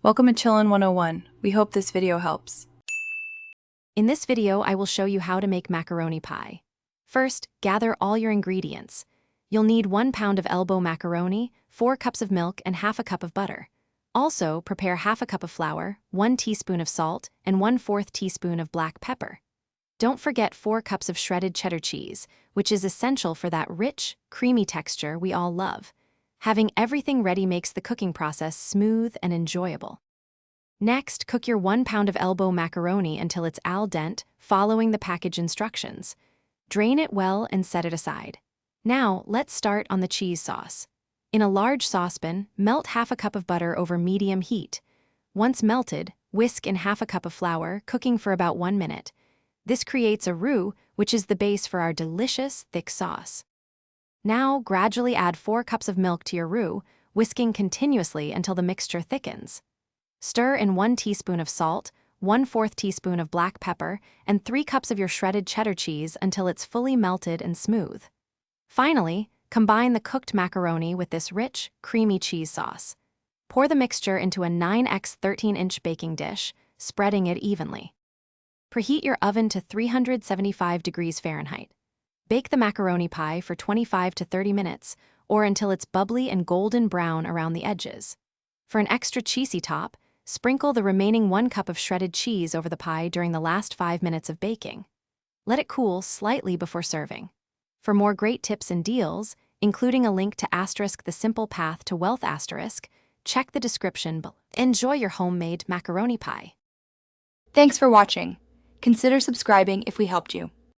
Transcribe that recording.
Welcome to Chillin' 101. We hope this video helps. In this video, I will show you how to make macaroni pie. First, gather all your ingredients. You'll need 1 pound of elbow macaroni, 4 cups of milk, and half a cup of butter. Also, prepare half a cup of flour, 1 teaspoon of salt, and 1/4 teaspoon of black pepper. Don't forget 4 cups of shredded cheddar cheese, which is essential for that rich, creamy texture we all love. Having everything ready makes the cooking process smooth and enjoyable. Next, cook your 1 pound of elbow macaroni until it's al dente, following the package instructions. Drain it well and set it aside. Now, let's start on the cheese sauce. In a large saucepan, melt half a cup of butter over medium heat. Once melted, whisk in half a cup of flour, cooking for about 1 minute. This creates a roux, which is the base for our delicious, thick sauce. Now, gradually add 4 cups of milk to your roux, whisking continuously until the mixture thickens. Stir in 1 teaspoon of salt, 1/4 teaspoon of black pepper, and 3 cups of your shredded cheddar cheese until it's fully melted and smooth. Finally, combine the cooked macaroni with this rich, creamy cheese sauce. Pour the mixture into a 9x 13-inch baking dish, spreading it evenly. Preheat your oven to 375 degrees Fahrenheit. Bake the macaroni pie for 25 to 30 minutes, or until it's bubbly and golden brown around the edges. For an extra cheesy top, sprinkle the remaining 1 cup of shredded cheese over the pie during the last 5 minutes of baking. Let it cool slightly before serving. For more great tips and deals, including a link to *The Simple Path to Wealth*, check the description below. Enjoy your homemade macaroni pie. Thanks for watching. Consider subscribing if we helped you.